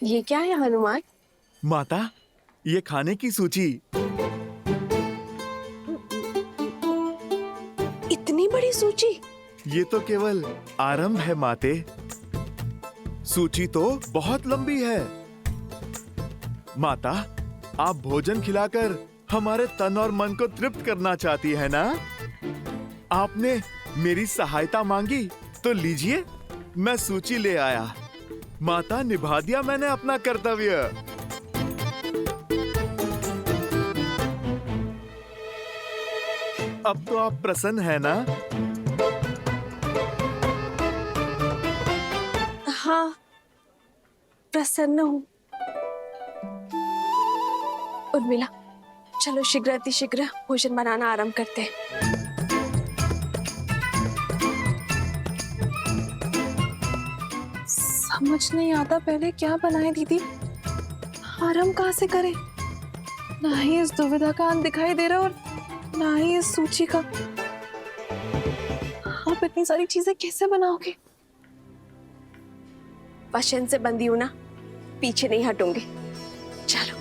ये क्या है हनुमान? माता, ये खाने की सूची। इतनी बड़ी सूची? ये तो केवल आरंभ है माते। सूची तो बहुत लंबी है। माता, आप भोजन खिलाकर हमारे तन और मन को तृप्त करना चाहती है ना? आपने मेरी सहायता मांगी तो लीजिए, मैं सूची ले आया। माता, निभा दिया मैंने अपना कर्तव्य। अब तो आप प्रसन्न है ना? हाँ, प्रसन्न हूँ। उर्मिला, चलो शीघ्र अतिशीघ्र भोजन बनाना आरंभ करते हैं। समझ नहीं आता पहले क्या बनाए दीदी, आरंभ कहाँ से करें? ना ही इस दुविधा का अंत दिखाई दे रहा और ना ही इस सूची का। आप इतनी सारी चीजें कैसे बनाओगे? वचन से बंधी हूं ना, पीछे नहीं हटूंगी। चलो।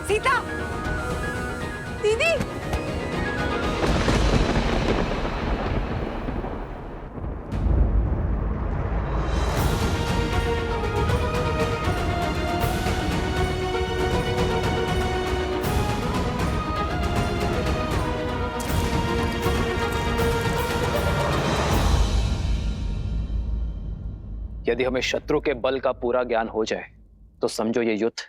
सीता, दीदी, यदि हमें शत्रु के बल का पूरा ज्ञान हो जाए तो समझो ये युद्ध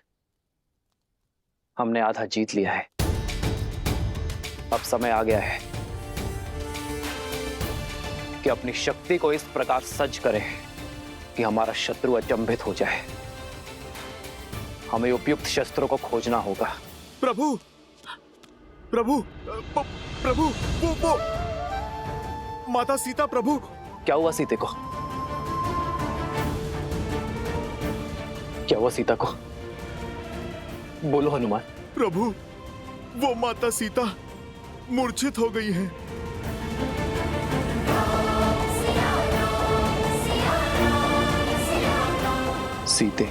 हमने आधा जीत लिया है। अब समय आ गया है कि अपनी शक्ति को इस प्रकार सज्ज करें कि हमारा शत्रु अचंभित हो जाए। हमें उपयुक्त शस्त्रों को खोजना होगा। प्रभु, प्रभु, प्रभु, वो माता सीता, प्रभु। क्या हुआ सीते को? क्या हुआ सीता को? बोलो हनुमान। प्रभु, वो माता सीता मूर्छित हो गई हैं। सीते,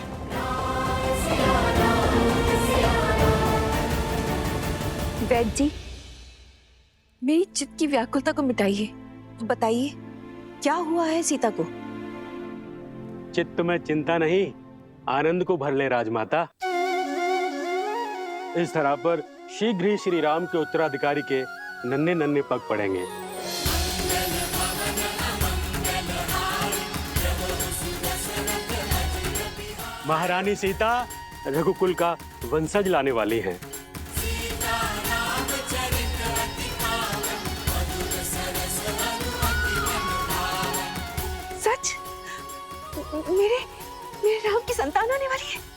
वैद्य जी, मेरी चित्त की व्याकुलता को मिटाइए। बताइए, क्या हुआ है सीता को? चित्त में चिंता नहीं, आनंद को भर ले राजमाता। इस तरह पर शीघ्र ही श्री राम के उत्तराधिकारी के नन्हे नन्हे पग पड़ेंगे। महारानी सीता रघुकुल का वंशज लाने वाली हैं। सच? मेरे राम की संतान आने वाली है।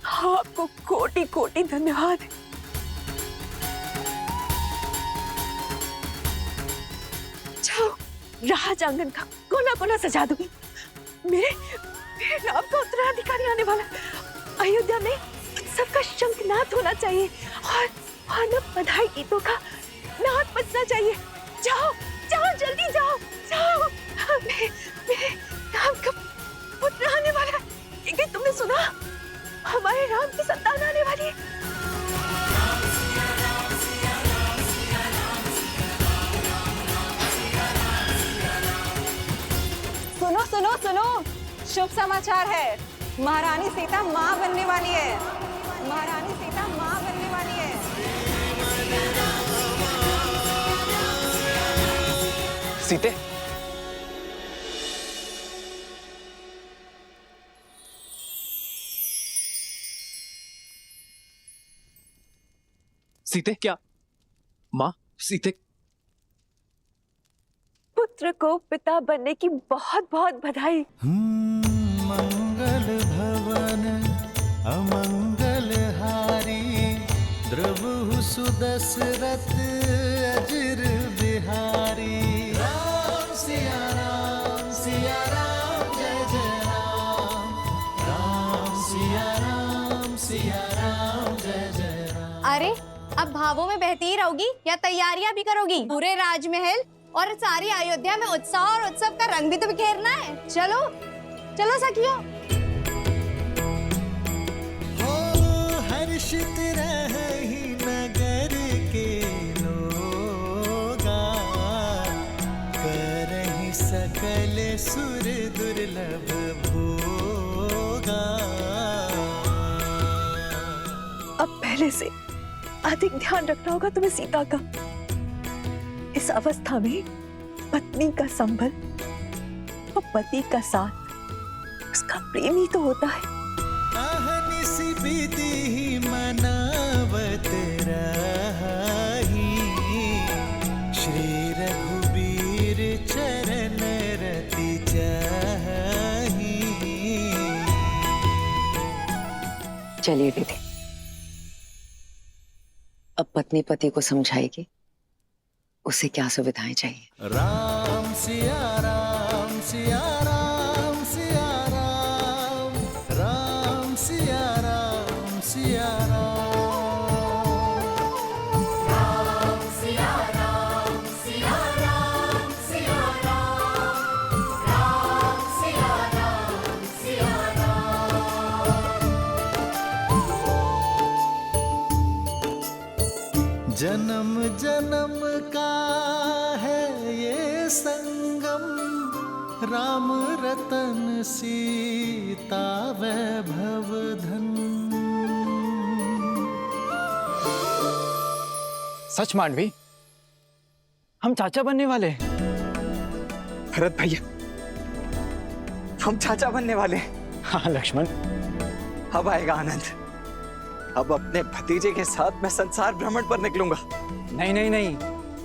आपको कोटि कोटि धन्यवाद। जाओ, राज आंगन का कोना कोना सजा दूंगी। मेरे राम का उत्तराधिकारी आने वाला। अयोध्या में उत्सव का शंखनाद होना चाहिए और न बधाई गीतों का नाद बजना चाहिए। जाओ जाओ, जल्दी जाओ जाओ। मेरे राम का पुत्र आने वाला है। क्या तुमने सुना? हमारे राम की संतान आने वाली है। सुनो सुनो सुनो, शुभ समाचार है। महारानी सीता मां बनने वाली है। महारानी सीता मां बनने वाली है। सीते, सीते, क्या माँ? सीते, पुत्र को पिता बनने की बहुत बहुत बधाई। मंगल भवन अमंगलहारी, द्रवहु सुदशरथ अजिर बिहारी। राम सिया राम जय जय राम, राम सिया राम जय जय राम। अरे अब भावों में बहती ही रहोगी या तैयारियां भी करोगी? पूरे राजमहल और सारी अयोध्या में उत्साह और उत्सव का रंग भी तो बिखेरना है। चलो चलो सखियों। हो हर्षित रही नगर के लोगा, करहि सकल सुर दुर्लभ भोगा। अब पहले से अधिक ध्यान रखना होगा तुम्हें सीता का। इस अवस्था में पत्नी का संबल और पति का साथ उसका प्रेम ही तो होता है। अहनिसि विधि मनावत रही, श्री रघुबीर चरण रति चाही। चलिए दीदी, अब पत्नी पति को समझाएगी उसे क्या सुविधाएं चाहिए। राम सिया राम सिया राम सिया राम, राम सिया राम सिया राम, राम सिया राम सिया राम सिया राम, राम सिया राम सिया राम। जन्म जन्म का है ये संगम, राम रतन सीता वैभव धन। सच मांडवी, हम चाचा बनने वाले हैं। भरत भैया, हम चाचा बनने वाले हैं। हाँ लक्ष्मण, अब आएगा आनंद। अब अपने भतीजे के साथ मैं संसार भ्रमण पर निकलूंगा। नहीं नहीं नहीं,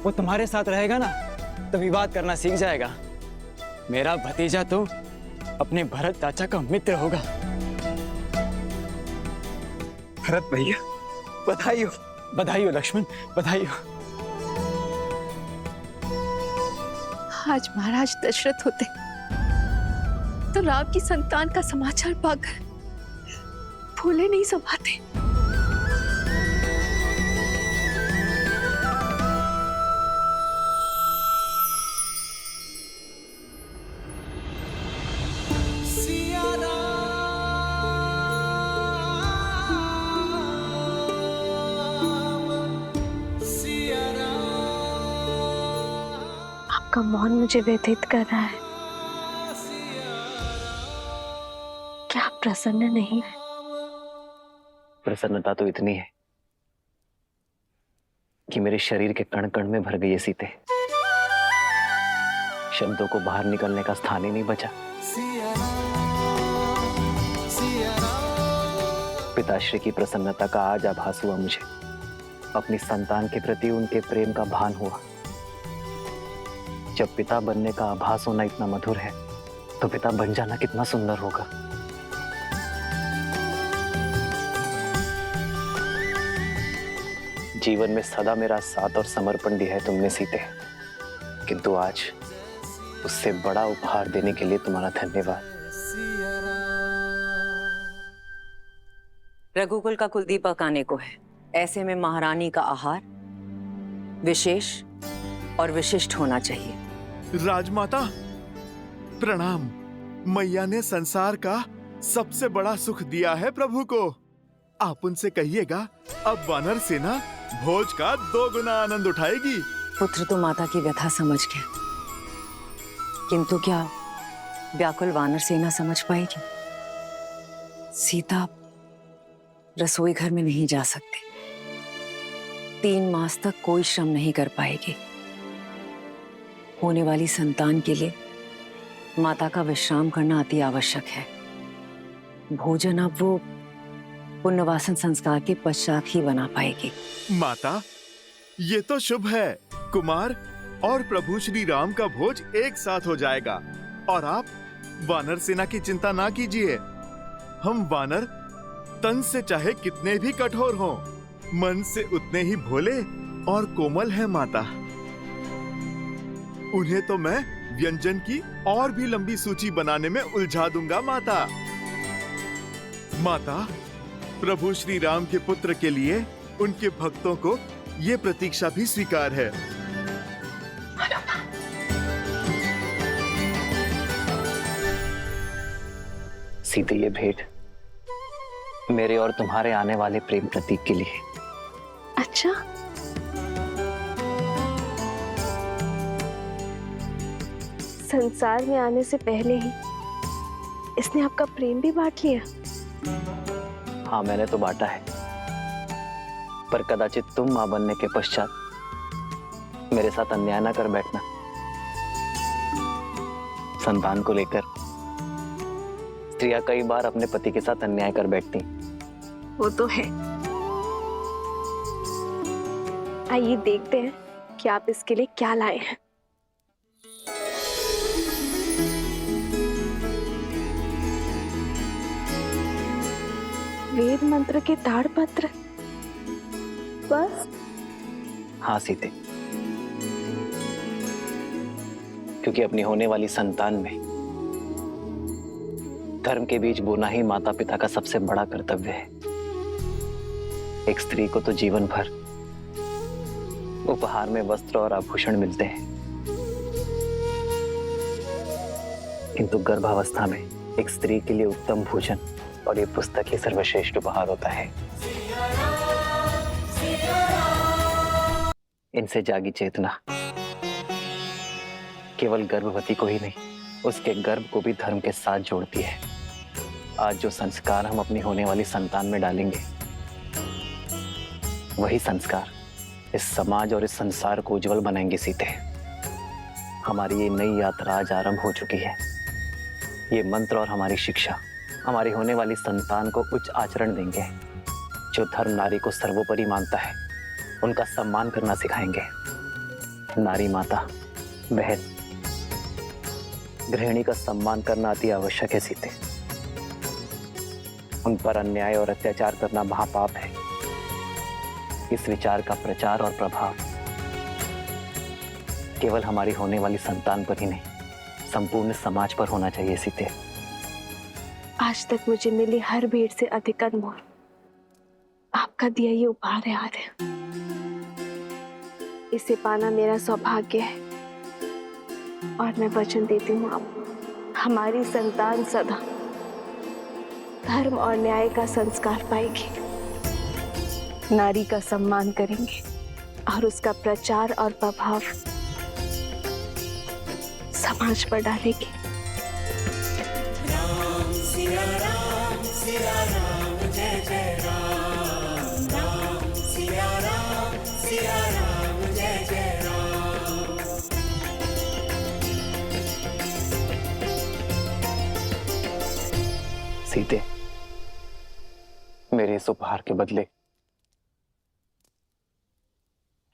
वो तुम्हारे साथ रहेगा ना तो विवाद करना सीख जाएगा। मेरा भतीजा तो अपने भरत चाचा का मित्र होगा। भरत भैया, बधाई हो। बधाई हो लक्ष्मण, बधाई हो। आज महाराज दशरथ होते तो राम की संतान का समाचार पाकर फूले नहीं समाते। आपका मौन मुझे व्यथित कर रहा है। क्या आप प्रसन्न नहीं है? प्रसन्नता तो इतनी है कि मेरे शरीर के कण कण में भर गई है सीते। शब्दों को बाहर निकलने का स्थान ही नहीं बचा। पिताश्री की प्रसन्नता का आज आभास हुआ मुझे। अपनी संतान के प्रति उनके प्रेम का भान हुआ। जब पिता बनने का आभास होना इतना मधुर है तो पिता बन जाना कितना सुंदर होगा। जीवन में सदा मेरा साथ और समर्पण दिया है तुमने सीते, किंतु आज उससे बड़ा उपहार देने के लिए तुम्हारा धन्यवाद। रघुकुल का कुलदीपक आने को है, ऐसे में महारानी का आहार विशेष और विशिष्ट होना चाहिए। राजमाता प्रणाम। मैया ने संसार का सबसे बड़ा सुख दिया है प्रभु को। आप उनसे कहिएगा अब वानर सेना भोज का 2 गुना आनंद उठाएगी। पुत्र तो माता की व्यथा समझ गया, किंतु क्या व्याकुल वानर सेना समझ पाएगी? सीता रसोई घर में नहीं जा सकती, 3 मास तक कोई श्रम नहीं कर पाएगी। होने वाली संतान के लिए माता का विश्राम करना अति आवश्यक है। भोजन अब वो पुण्यवासन संस्कार के पश्चात ही बना पाएगी। माता, ये तो शुभ है। कुमार और प्रभु श्री राम का भोज एक साथ हो जाएगा और आप वानर सेना की चिंता ना कीजिए। हम वानर तन से चाहे कितने भी कठोर हों, मन से उतने ही भोले और कोमल हैं माता। उन्हें तो मैं व्यंजन की और भी लंबी सूची बनाने में उलझा दूंगा माता। माता, प्रभु श्री राम के पुत्र के लिए उनके भक्तों को ये प्रतीक्षा भी स्वीकार है। सीते, ये भेंट मेरे और तुम्हारे आने वाले प्रेम प्रतीक के लिए। अच्छा, संसार में आने से पहले ही इसने आपका प्रेम भी बांट लिया। हाँ, मैंने तो बांटा है, पर कदाचित तुम मां बनने के पश्चात मेरे साथ अन्याय ना कर बैठना। संतान को लेकर स्त्रियां कई बार अपने पति के साथ अन्याय कर बैठती। वो तो है। आइए देखते हैं कि आप इसके लिए क्या लाए हैं। वेद मंत्र के ताड़पत्र, बस? हाँ सीते, क्योंकि अपनी होने वाली संतान में धर्म के बीज बोना ही माता पिता का सबसे बड़ा कर्तव्य है। एक स्त्री को तो जीवन भर उपहार में वस्त्र और आभूषण मिलते हैं, किंतु गर्भावस्था में एक स्त्री के लिए उत्तम भोजन और ये पुस्तक ही सर्वश्रेष्ठ उपहार होता है। इनसे जागी चेतना केवल गर्भवती को ही नहीं, उसके गर्भ को भी धर्म के साथ जोड़ती है। आज जो संस्कार हम अपनी होने वाली संतान में डालेंगे, वही संस्कार इस समाज और इस संसार को उज्जवल बनाएंगे सीते। हमारी ये नई यात्रा आज आरंभ हो चुकी है। ये मंत्र और हमारी शिक्षा हमारी होने वाली संतान को उच्च आचरण देंगे। जो धर्म नारी को सर्वोपरि मानता है, उनका सम्मान करना सिखाएंगे। नारी माता, बहन, गृहिणी का सम्मान करना अति आवश्यक है सीते। उन पर अन्याय और अत्याचार करना महापाप है। इस विचार का प्रचार और प्रभाव केवल हमारी होने वाली संतान पर ही नहीं, संपूर्ण समाज पर होना चाहिए सीते। आज तक मुझे मिली हर भेंट से अधिक अनमोल आपका दिया ये उपहार है आर्य। इसे पाना मेरा सौभाग्य है और मैं वचन देती हूँ आप हमारी संतान सदा धर्म और न्याय का संस्कार पाएगी, नारी का सम्मान करेंगे और उसका प्रचार और प्रभाव समाज पर डालेगी। राम सिया राम जय जय राम, राम सिया राम जय जय राम। सीते, मेरे इस उपहार के बदले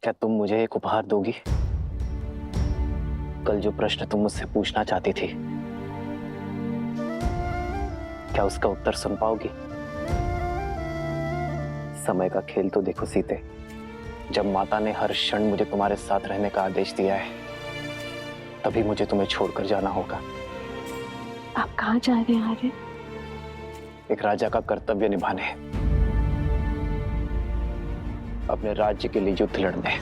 क्या तुम मुझे एक उपहार दोगी? कल जो प्रश्न तुम मुझसे पूछना चाहती थी, क्या उसका उत्तर सुन पाओगी? समय का खेल तो देखो सीते, जब माता ने हर क्षण मुझे तुम्हारे साथ रहने का आदेश दिया है, तभी मुझे तुम्हें छोड़कर जाना होगा। आप कहाँ जा रहे हैं आर्य? एक राजा का कर्तव्य निभाने, अपने राज्य के लिए युद्ध लड़ने।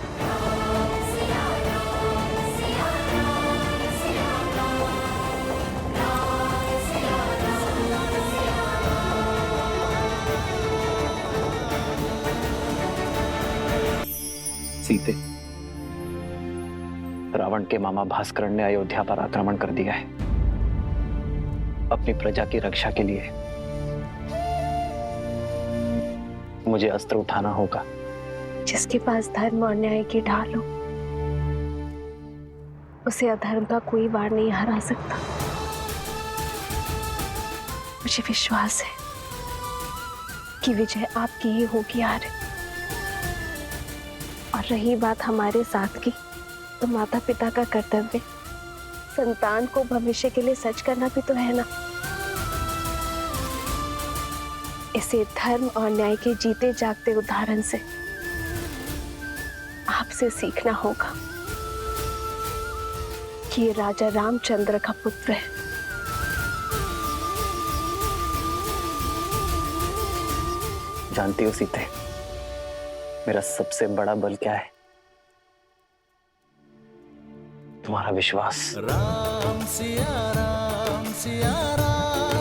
सीते, रावण के मामा भास्करण ने अयोध्या पर आक्रमण कर दिया है। अपनी प्रजा की रक्षा के लिए मुझे अस्त्र उठाना होगा। जिसके पास धर्म और न्याय की ढाल हो, उसे अधर्म का कोई वार नहीं हरा सकता। मुझे विश्वास है कि विजय आपकी ही होगी आर्य। और रही बात हमारे साथ की, तो माता पिता का कर्तव्य संतान को भविष्य के लिए सच करना भी तो है ना। इसे धर्म और न्याय के जीते जागते उदाहरण से आपसे सीखना होगा कि ये राजा रामचंद्र का पुत्र है। जानती हो सीते, मेरा सबसे बड़ा बल क्या है? तुम्हारा विश्वास। राम सिया राम सिया राम